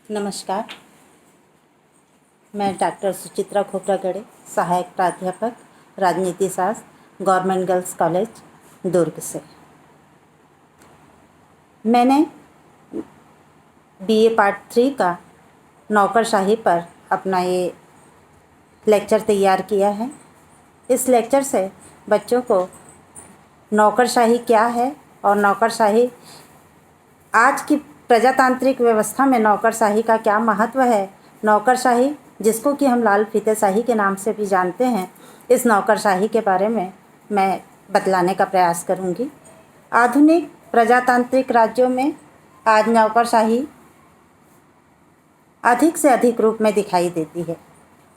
नमस्कार। मैं डॉक्टर सुचित्रा खोब्रागड़े, सहायक प्राध्यापक राजनीति शास्त्र, गवर्नमेंट गर्ल्स कॉलेज दुर्ग से। मैंने बीए पार्ट 3 का नौकरशाही पर अपना ये लेक्चर तैयार किया है। इस लेक्चर से बच्चों को नौकरशाही क्या है और नौकरशाही आज की प्रजातांत्रिक व्यवस्था में नौकरशाही का क्या महत्व है, नौकरशाही जिसको कि हम लाल फीतेशाही के नाम से भी जानते हैं, इस नौकरशाही के बारे में मैं बतलाने का प्रयास करूंगी। आधुनिक प्रजातांत्रिक राज्यों में आज नौकरशाही अधिक से अधिक रूप में दिखाई देती है।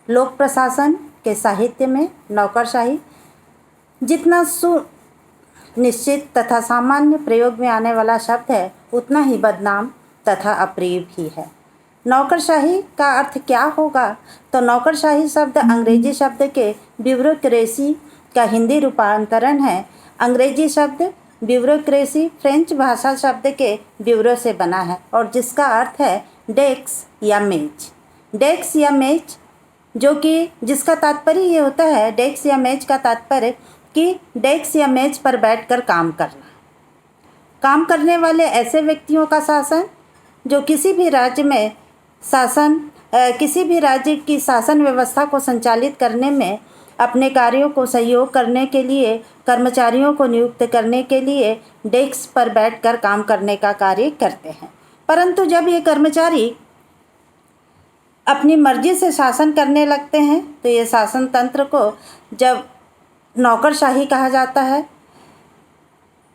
लोक प्रशासन के साहित्य में नौकरशाही जितना सुनिश्चित तथा सामान्य प्रयोग में आने वाला शब्द है, उतना ही बदनाम तथा अप्रिय भी है। नौकरशाही का अर्थ क्या होगा? तो नौकरशाही शब्द अंग्रेजी शब्द के ब्यूरोक्रेसी का हिंदी रूपांतरण है। अंग्रेजी शब्द ब्यूरोक्रेसी फ्रेंच भाषा शब्द के ब्यूरो से बना है और जिसका अर्थ है डेस्क या मेज। डेस्क या मेज जो कि जिसका तात्पर्य ये होता है, डेस्क या मेज का तात्पर्य कि डेस्क या मेज पर बैठकर काम करना। काम करने वाले ऐसे व्यक्तियों का शासन जो किसी भी राज्य की शासन व्यवस्था को संचालित करने में, अपने कार्यों को सहयोग करने के लिए, कर्मचारियों को नियुक्त करने के लिए डेस्क पर बैठकर काम करने का कार्य करते हैं। परंतु जब ये कर्मचारी अपनी मर्जी से शासन करने लगते हैं तो ये शासन तंत्र को जब नौकरशाही कहा जाता है।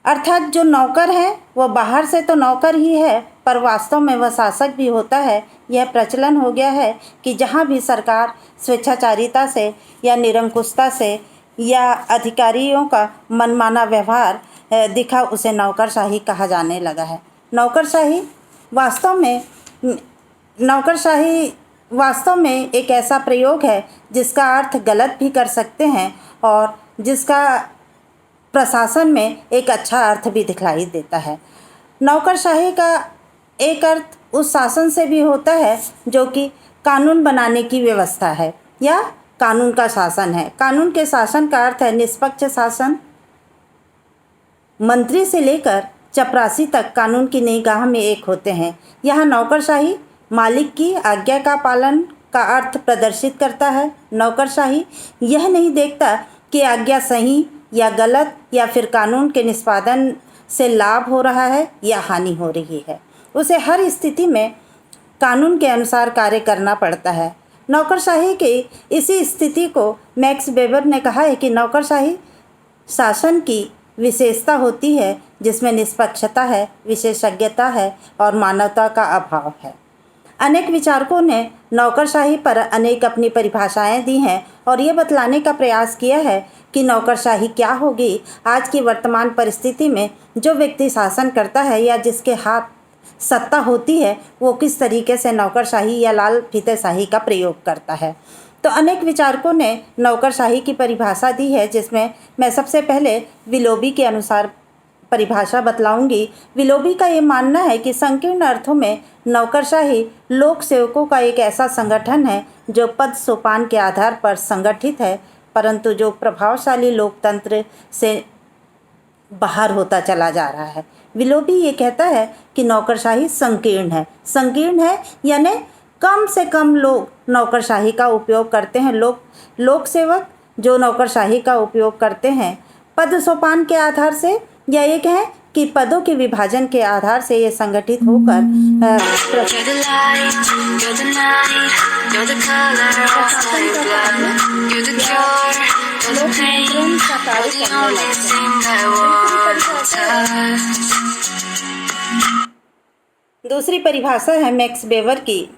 अर्थात जो नौकर है वो बाहर से तो नौकर ही है, पर वास्तव में वह शासक भी होता है। यह प्रचलन हो गया है कि जहाँ भी सरकार स्वेच्छाचारिता से या निरंकुशता से या अधिकारियों का मनमाना व्यवहार दिखा, उसे नौकरशाही कहा जाने लगा है। नौकरशाही वास्तव में एक ऐसा प्रयोग है जिसका अर्थ गलत भी कर सकते हैं और जिसका प्रशासन में एक अच्छा अर्थ भी दिखलाई देता है। नौकरशाही का एक अर्थ उस शासन से भी होता है जो कि कानून बनाने की व्यवस्था है या कानून का शासन है। कानून के शासन का अर्थ है निष्पक्ष शासन। मंत्री से लेकर चपरासी तक कानून की निगाह में एक होते हैं। यहाँ नौकरशाही मालिक की आज्ञा का पालन का अर्थ प्रदर्शित करता है। नौकरशाही यह नहीं देखता कि आज्ञा सही या गलत या फिर कानून के निष्पादन से लाभ हो रहा है या हानि हो रही है। उसे हर स्थिति में कानून के अनुसार कार्य करना पड़ता है। नौकरशाही की इसी स्थिति को मैक्स वेबर ने कहा है कि नौकरशाही शासन की विशेषता होती है जिसमें निष्पक्षता है, विशेषज्ञता है और मानवता का अभाव है। अनेक विचारकों ने नौकरशाही पर अनेक अपनी परिभाषाएं दी हैं और ये बतलाने का प्रयास किया है कि नौकरशाही क्या होगी। आज की वर्तमान परिस्थिति में जो व्यक्ति शासन करता है या जिसके हाथ सत्ता होती है, वो किस तरीके से नौकरशाही या लाल फीतेशाही का प्रयोग करता है। तो अनेक विचारकों ने नौकरशाही की परिभाषा दी है, जिसमें मैं सबसे पहले विलोबी के अनुसार परिभाषा बतलाऊंगी। विलोबी का ये मानना है कि संकीर्ण अर्थों में नौकरशाही लोक सेवकों का एक ऐसा संगठन है जो पद सोपान के आधार पर संगठित है, परंतु जो प्रभावशाली लोकतंत्र से बाहर होता चला जा रहा है। विलोबी ये कहता है कि नौकरशाही संकीर्ण है यानी कम से कम लोग नौकरशाही का उपयोग करते हैं। लोक सेवक जो नौकरशाही का उपयोग करते हैं पद सोपान के आधार से, या ये कहें कि पदों के विभाजन के आधार से ये संगठित होकर दूसरी परिभाषा है मैक्स वेबर की।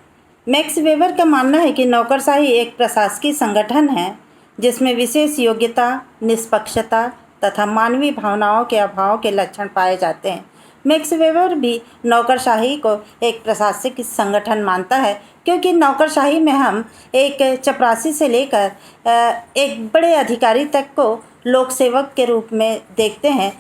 मैक्स वेबर का मानना है कि नौकरशाही एक प्रशासकीय संगठन है जिसमें विशेष योग्यता, निष्पक्षता तथा मानवीय भावनाओं के अभाव के लक्षण पाए जाते हैं। मैक्स वेबर भी नौकरशाही को एक प्रशासनिक संगठन मानता है, क्योंकि नौकरशाही में हम एक चपरासी से लेकर एक बड़े अधिकारी तक को लोक सेवक के रूप में देखते हैं।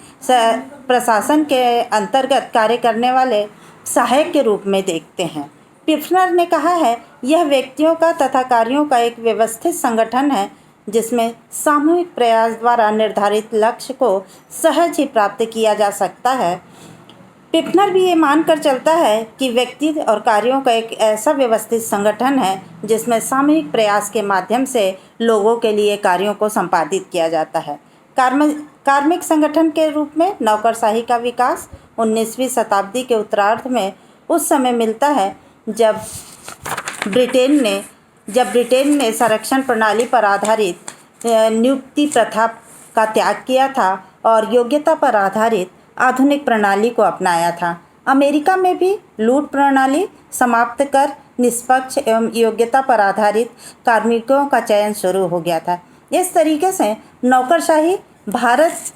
प्रशासन के अंतर्गत कार्य करने वाले सहायक के रूप में देखते हैं। पिफनर ने कहा है, यह व्यक्तियों का तथा कार्यों का एक व्यवस्थित संगठन है जिसमें सामूहिक प्रयास द्वारा निर्धारित लक्ष्य को सहज ही प्राप्त किया जा सकता है। पिफनर भी ये मानकर चलता है कि व्यक्ति और कार्यों का एक ऐसा व्यवस्थित संगठन है जिसमें सामूहिक प्रयास के माध्यम से लोगों के लिए कार्यों को संपादित किया जाता है। कार्मिक संगठन के रूप में नौकरशाही का विकास 19वीं शताब्दी के उत्तरार्ध में उस समय मिलता है जब ब्रिटेन ने संरक्षण प्रणाली पर आधारित नियुक्ति प्रथा का त्याग किया था और योग्यता पर आधारित आधुनिक प्रणाली को अपनाया था। अमेरिका में भी लूट प्रणाली समाप्त कर निष्पक्ष एवं योग्यता पर आधारित कार्मिकों का चयन शुरू हो गया था। इस तरीके से नौकरशाही भारत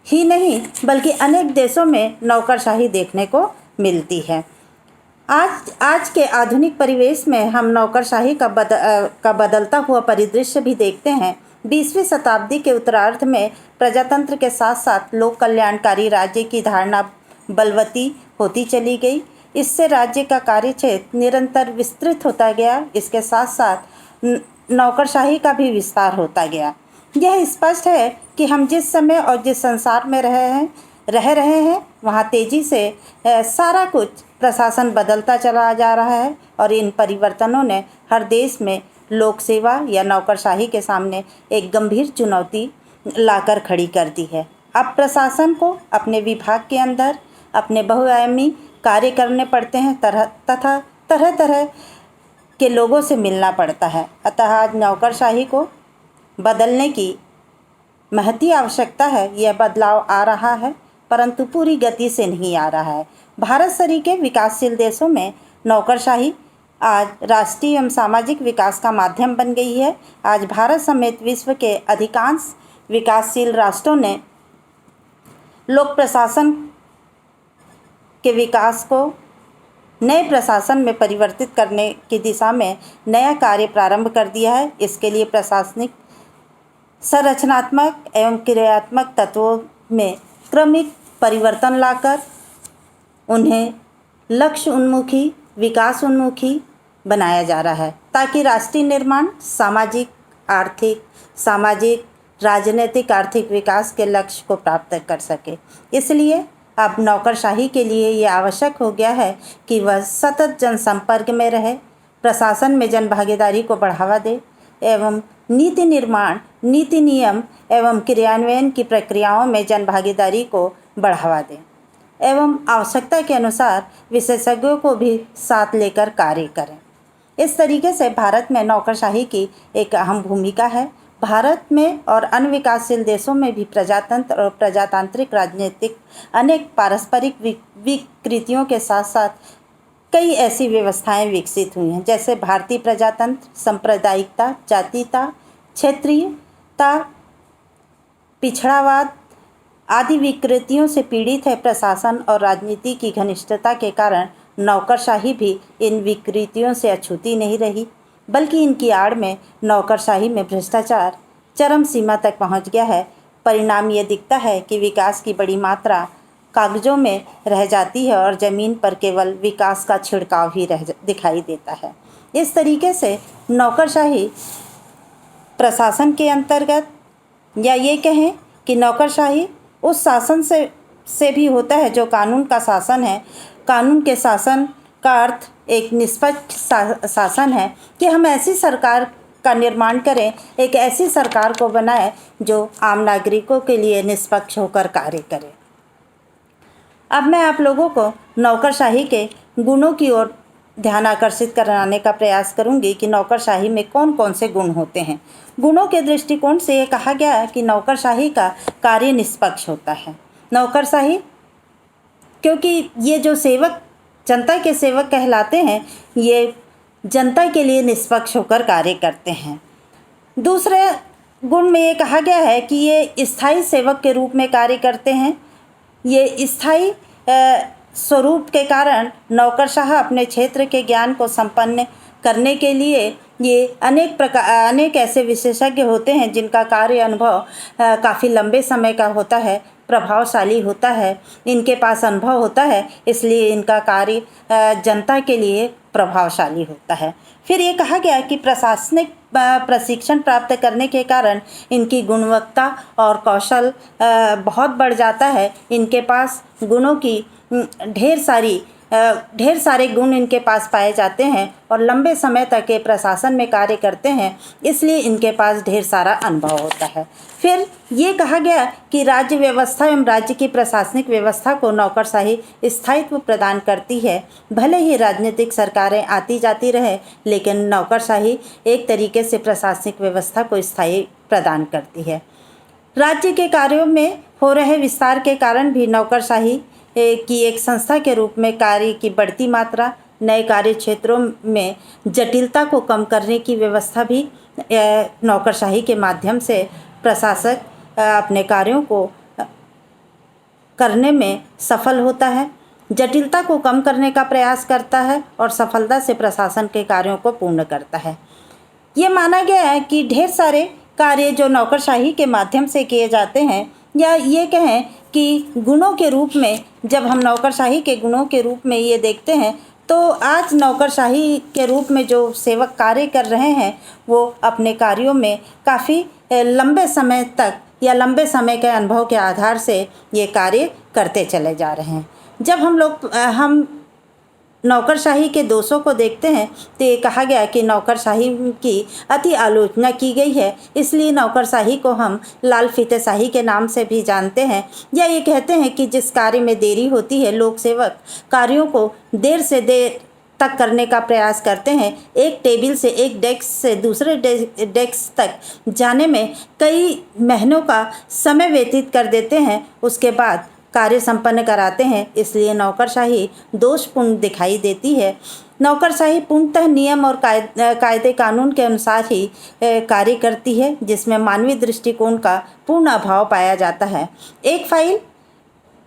ही नहीं बल्कि अनेक देशों में नौकरशाही देखने को मिलती है। आज के आधुनिक परिवेश में हम नौकरशाही का बदलता हुआ परिदृश्य भी देखते हैं। 20वीं शताब्दी के उत्तरार्ध में प्रजातंत्र के साथ साथ लोक कल्याणकारी राज्य की धारणा बलवती होती चली गई। इससे राज्य का कार्यक्षेत्र निरंतर विस्तृत होता गया। इसके साथ साथ नौकरशाही का भी विस्तार होता गया। यह स्पष्ट है कि हम जिस समय और जिस संसार में रह रहे हैं वहाँ तेजी से सारा कुछ प्रशासन बदलता चला जा रहा है और इन परिवर्तनों ने हर देश में लोक सेवा या नौकरशाही के सामने एक गंभीर चुनौती लाकर खड़ी कर दी है। अब प्रशासन को अपने विभाग के अंदर अपने बहुआयामी कार्य करने पड़ते हैं तथा तरह तरह के लोगों से मिलना पड़ता है। अतः आज नौकरशाही को बदलने की महती आवश्यकता है। यह बदलाव आ रहा है परंतु पूरी गति से नहीं आ रहा है। भारत सरीखे विकासशील देशों में नौकरशाही आज राष्ट्रीय एवं सामाजिक विकास का माध्यम बन गई है। आज भारत समेत विश्व के अधिकांश विकासशील राष्ट्रों ने लोक प्रशासन के विकास को नए प्रशासन में परिवर्तित करने की दिशा में नया कार्य प्रारंभ कर दिया है। इसके लिए प्रशासनिक संरचनात्मक एवं क्रियात्मक तत्वों में क्रमिक परिवर्तन लाकर उन्हें लक्ष्य उन्मुखी, विकास उन्मुखी बनाया जा रहा है ताकि राष्ट्रीय निर्माण सामाजिक, राजनीतिक, आर्थिक विकास के लक्ष्य को प्राप्त कर सके। इसलिए अब नौकरशाही के लिए ये आवश्यक हो गया है कि वह सतत जनसंपर्क में रहे, प्रशासन में जनभागीदारी को बढ़ावा दे एवं नीति निर्माण, नीति नियम एवं क्रियान्वयन की प्रक्रियाओं में जनभागीदारी को बढ़ावा दें एवं आवश्यकता के अनुसार विशेषज्ञों को भी साथ लेकर कार्य करें। इस तरीके से भारत में नौकरशाही की एक अहम भूमिका है। भारत में और अन्य विकासशील देशों में भी प्रजातंत्र और प्रजातांत्रिक राजनीतिक अनेक पारस्परिक विकृतियों के साथ साथ कई ऐसी व्यवस्थाएं विकसित हुई हैं, जैसे भारतीय प्रजातंत्र सांप्रदायिकता, जातीयता, क्षेत्रीयता, पिछड़ावाद आदि विकृतियों से पीड़ित है। प्रशासन और राजनीति की घनिष्ठता के कारण नौकरशाही भी इन विकृतियों से अछूती नहीं रही, बल्कि इनकी आड़ में नौकरशाही में भ्रष्टाचार चरम सीमा तक पहुंच गया है। परिणाम ये दिखता है कि विकास की बड़ी मात्रा कागजों में रह जाती है और ज़मीन पर केवल विकास का छिड़काव ही दिखाई देता है। इस तरीके से नौकरशाही प्रशासन के अंतर्गत, या ये कहें कि नौकरशाही उस शासन से भी होता है जो कानून का शासन है। कानून के शासन का अर्थ एक निष्पक्ष शासन है कि हम ऐसी सरकार का निर्माण करें, एक ऐसी सरकार को बनाएं जो आम नागरिकों के लिए निष्पक्ष होकर कार्य करे। अब मैं आप लोगों को नौकरशाही के गुणों की ओर ध्यान आकर्षित कराने का प्रयास करूंगी कि नौकरशाही में कौन कौन से गुण होते हैं। गुणों के दृष्टिकोण से ये कहा गया है कि नौकरशाही का कार्य निष्पक्ष होता है। नौकरशाही, क्योंकि ये जो सेवक, जनता के सेवक कहलाते हैं, ये जनता के लिए निष्पक्ष होकर कार्य करते हैं। दूसरे गुण में ये कहा गया है कि ये स्थायी सेवक के रूप में कार्य करते हैं। ये स्थायी स्वरूप के कारण नौकरशाह अपने क्षेत्र के ज्ञान को संपन्न करने के लिए ये अनेक ऐसे विशेषज्ञ होते हैं जिनका कार्य अनुभव काफ़ी लंबे समय का होता है, प्रभावशाली होता है, इनके पास अनुभव होता है, इसलिए इनका कार्य जनता के लिए प्रभावशाली होता है। फिर ये कहा गया कि प्रशासनिक प्रशिक्षण प्राप्त करने के कारण इनकी गुणवत्ता और कौशल बहुत बढ़ जाता है। इनके पास गुणों की ढेर सारे गुण इनके पास पाए जाते हैं और लंबे समय तक ये प्रशासन में कार्य करते हैं, इसलिए इनके पास ढेर सारा अनुभव होता है। फिर ये कहा गया कि राज्य व्यवस्था एवं राज्य की प्रशासनिक व्यवस्था को नौकरशाही स्थायित्व प्रदान करती है। भले ही राजनीतिक सरकारें आती जाती रहे, लेकिन नौकरशाही एक तरीके से प्रशासनिक व्यवस्था को स्थायी प्रदान करती है। राज्य के कार्यों में हो रहे विस्तार के कारण भी नौकरशाही की एक संस्था के रूप में कार्य की बढ़ती मात्रा, नए कार्य क्षेत्रों में जटिलता को कम करने की व्यवस्था भी नौकरशाही के माध्यम से प्रशासक अपने कार्यों को करने में सफल होता है, जटिलता को कम करने का प्रयास करता है और सफलता से प्रशासन के कार्यों को पूर्ण करता है। ये माना गया है कि ढेर सारे कार्य जो नौकरशाही के माध्यम से किए जाते हैं, या ये कहें कि गुणों के रूप में, जब हम नौकरशाही के गुणों के रूप में ये देखते हैं, तो आज नौकरशाही के रूप में जो सेवक कार्य कर रहे हैं वो अपने कार्यों में काफ़ी लंबे समय तक या लंबे समय के अनुभव के आधार से ये कार्य करते चले जा रहे हैं। जब हम नौकरशाही के दोषों को देखते हैं तो ये कहा गया कि नौकरशाही की अति आलोचना की गई है, इसलिए नौकरशाही को हम लाल फीतेशाही के नाम से भी जानते हैं। या ये कहते हैं कि जिस कार्य में देरी होती है, लोक सेवक कार्यों को देर से देर तक करने का प्रयास करते हैं। एक टेबल से एक डेस्क से दूसरे डेस्क तक जाने में कई महीनों का समय व्यतीत कर देते हैं, उसके बाद कार्य संपन्न कराते हैं, इसलिए नौकरशाही दोषपूर्ण दिखाई देती है। नौकरशाही पूर्णतः नियम और कायदे कानून के अनुसार ही कार्य करती है, जिसमें मानवीय दृष्टिकोण का पूर्ण अभाव पाया जाता है। एक फाइल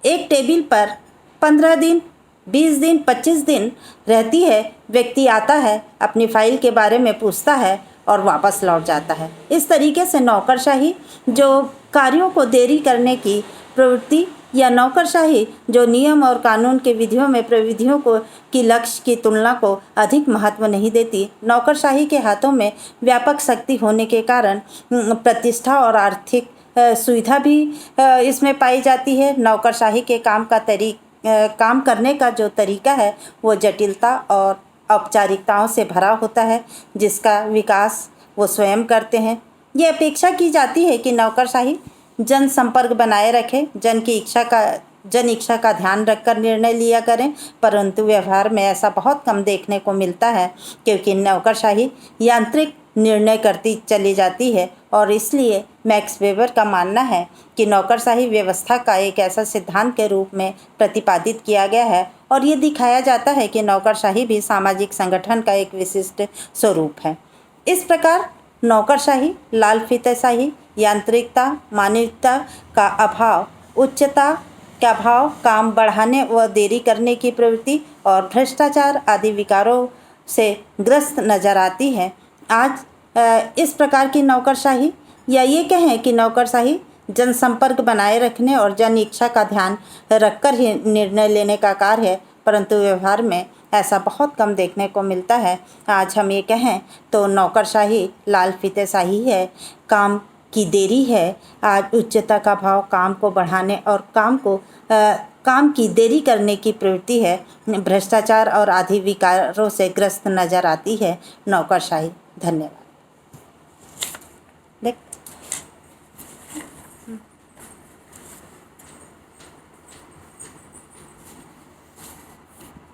एक टेबल पर 15 दिन, 20 दिन, 25 दिन रहती है। व्यक्ति आता है, अपनी फाइल के बारे में पूछता है और वापस लौट जाता है। इस तरीके से नौकरशाही जो कार्यों को देरी करने की प्रवृत्ति, या नौकरशाही जो नियम और कानून के विधियों में प्रविधियों को की लक्ष्य की तुलना को अधिक महत्व नहीं देती। नौकरशाही के हाथों में व्यापक शक्ति होने के कारण प्रतिष्ठा और आर्थिक सुविधा भी इसमें पाई जाती है। नौकरशाही के काम करने का जो तरीका है वो जटिलता और औपचारिकताओं से भरा होता है, जिसका विकास वो स्वयं करते हैं। ये अपेक्षा की जाती है कि नौकरशाही जन संपर्क बनाए रखें, जन इच्छा का ध्यान रखकर निर्णय लिया करें, परंतु व्यवहार में ऐसा बहुत कम देखने को मिलता है, क्योंकि नौकरशाही यांत्रिक निर्णय करती चली जाती है। और इसलिए मैक्स वेबर का मानना है कि नौकरशाही व्यवस्था का एक ऐसा सिद्धांत के रूप में प्रतिपादित किया गया है और ये दिखाया जाता है कि नौकरशाही भी सामाजिक संगठन का एक विशिष्ट स्वरूप है। इस प्रकार नौकरशाही, लाल फीतेशाही, यांत्रिकता, मानवीयता का अभाव, उच्चता का भाव, काम बढ़ाने व देरी करने की प्रवृत्ति और भ्रष्टाचार आदि विकारों से ग्रस्त नजर आती है। आज इस प्रकार की नौकरशाही, या ये कहें कि नौकरशाही जनसंपर्क बनाए रखने और जन इच्छा का ध्यान रखकर ही निर्णय लेने का कार्य है, परंतु व्यवहार में ऐसा बहुत कम देखने को मिलता है। आज हम ये कहें तो नौकरशाही लाल फीतेशाही है, काम की देरी है। आज उच्चता का भाव काम को बढ़ाने और काम की देरी करने की प्रवृत्ति है। भ्रष्टाचार और आदि विकारों से ग्रस्त नजर आती है नौकरशाही। धन्यवाद।